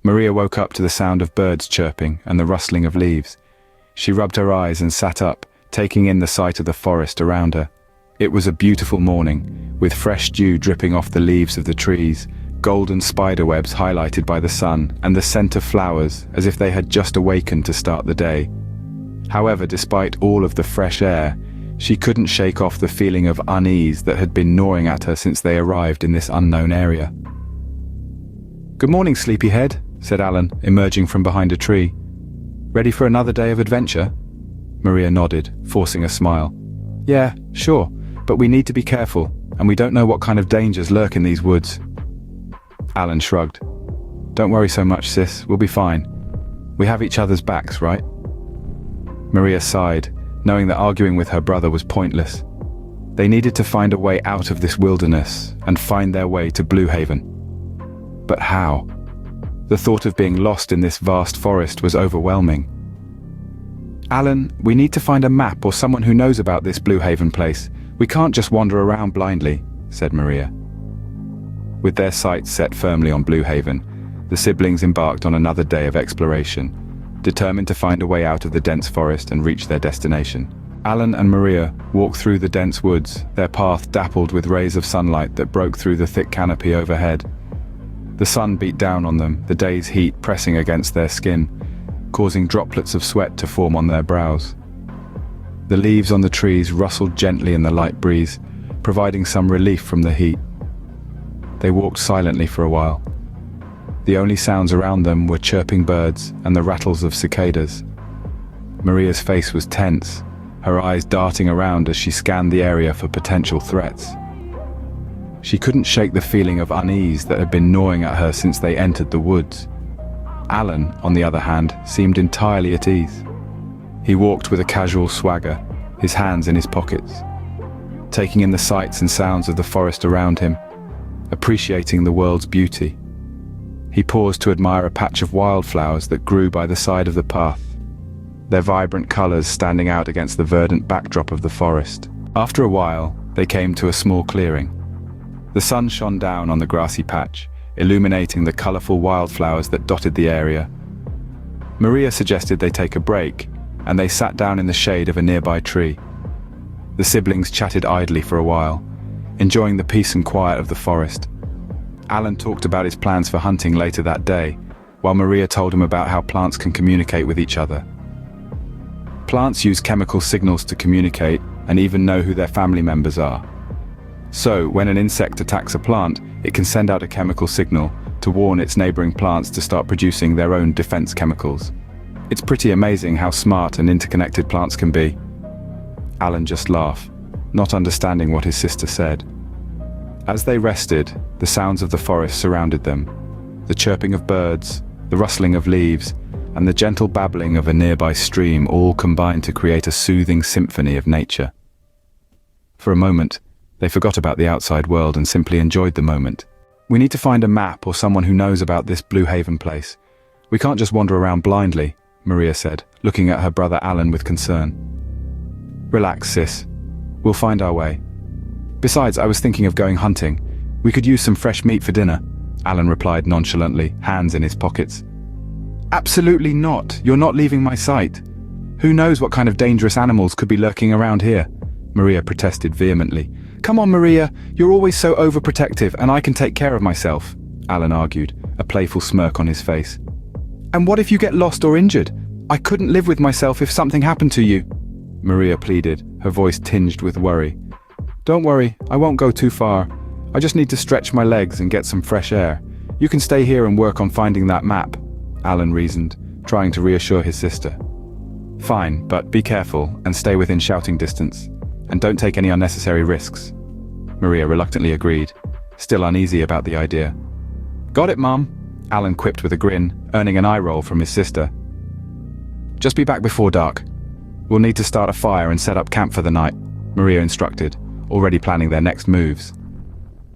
Maria woke up to the sound of birds chirping and the rustling of leaves. She rubbed her eyes and sat up, taking in the sight of the forest around her. It was a beautiful morning, with fresh dew dripping off the leaves of the trees, golden spiderwebs highlighted by the sun, and the scent of flowers as if they had just awakened to start the day. However, despite all of the fresh air, she couldn't shake off the feeling of unease that had been gnawing at her since they arrived in this unknown area. "Good morning, sleepyhead," said Alan, emerging from behind a tree. "Ready for another day of adventure?" Maria nodded, forcing a smile. "Yeah, sure, but we need to be careful, and we don't know what kind of dangers lurk in these woods." Alan shrugged. "Don't worry so much, sis, we'll be fine. We have each other's backs, right?" Maria sighed, knowing that arguing with her brother was pointless. They needed to find a way out of this wilderness and find their way to Blue Haven. But how? The thought of being lost in this vast forest was overwhelming. "Alan, we need to find a map or someone who knows about this Blue Haven place. We can't just wander around blindly," said Maria. With their sights set firmly on Blue Haven, the siblings embarked on another day of exploration, determined to find a way out of the dense forest and reach their destination. Alan and Maria walked through the dense woods, their path dappled with rays of sunlight that broke through the thick canopy overhead. The sun beat down on them, the day's heat pressing against their skin, causing droplets of sweat to form on their brows. The leaves on the trees rustled gently in the light breeze, providing some relief from the heat. They walked silently for a while. The only sounds around them were chirping birds and the rattles of cicadas. Maria's face was tense, her eyes darting around as she scanned the area for potential threats. She couldn't shake the feeling of unease that had been gnawing at her since they entered the woods. Alan, on the other hand, seemed entirely at ease. He walked with a casual swagger, his hands in his pockets, taking in the sights and sounds of the forest around him, appreciating the world's beauty. He paused to admire a patch of wildflowers that grew by the side of the path, their vibrant colors standing out against the verdant backdrop of the forest. After a while, they came to a small clearing. The sun shone down on the grassy patch, illuminating the colorful wildflowers that dotted the area. Maria suggested they take a break, and they sat down in the shade of a nearby tree. The siblings chatted idly for a while, enjoying the peace and quiet of the forest. Alan talked about his plans for hunting later that day, while Maria told him about how plants can communicate with each other. Plants use chemical signals to communicate and even know who their family members are. So, when an insect attacks a plant, it can send out a chemical signal to warn its neighboring plants to start producing their own defense chemicals. It's pretty amazing how smart and interconnected plants can be. Alan just laughed, not understanding what his sister said. As they rested, the sounds of the forest surrounded them. The chirping of birds, the rustling of leaves, and the gentle babbling of a nearby stream all combined to create a soothing symphony of nature. For a moment, they forgot about the outside world and simply enjoyed the moment. "We need to find a map or someone who knows about this Blue Haven place. We can't just wander around blindly," Maria said, looking at her brother Alan with concern. "Relax, sis. We'll find our way. Besides, I was thinking of going hunting. We could use some fresh meat for dinner," Alan replied nonchalantly, hands in his pockets. "Absolutely not. You're not leaving my sight. Who knows what kind of dangerous animals could be lurking around here?" Maria protested vehemently. "Come on, Maria. You're always so overprotective, and I can take care of myself," Alan argued, a playful smirk on his face. "And what if you get lost or injured? I couldn't live with myself if something happened to you," Maria pleaded, her voice tinged with worry. "Don't worry, I won't go too far. I just need to stretch my legs and get some fresh air. You can stay here and work on finding that map," Alan reasoned, trying to reassure his sister. "Fine, but be careful and stay within shouting distance. And don't take any unnecessary risks," Maria reluctantly agreed, still uneasy about the idea. "Got it, Mum," Alan quipped with a grin, earning an eye roll from his sister. "Just be back before dark. We'll need to start a fire and set up camp for the night," Maria instructed, already planning their next moves.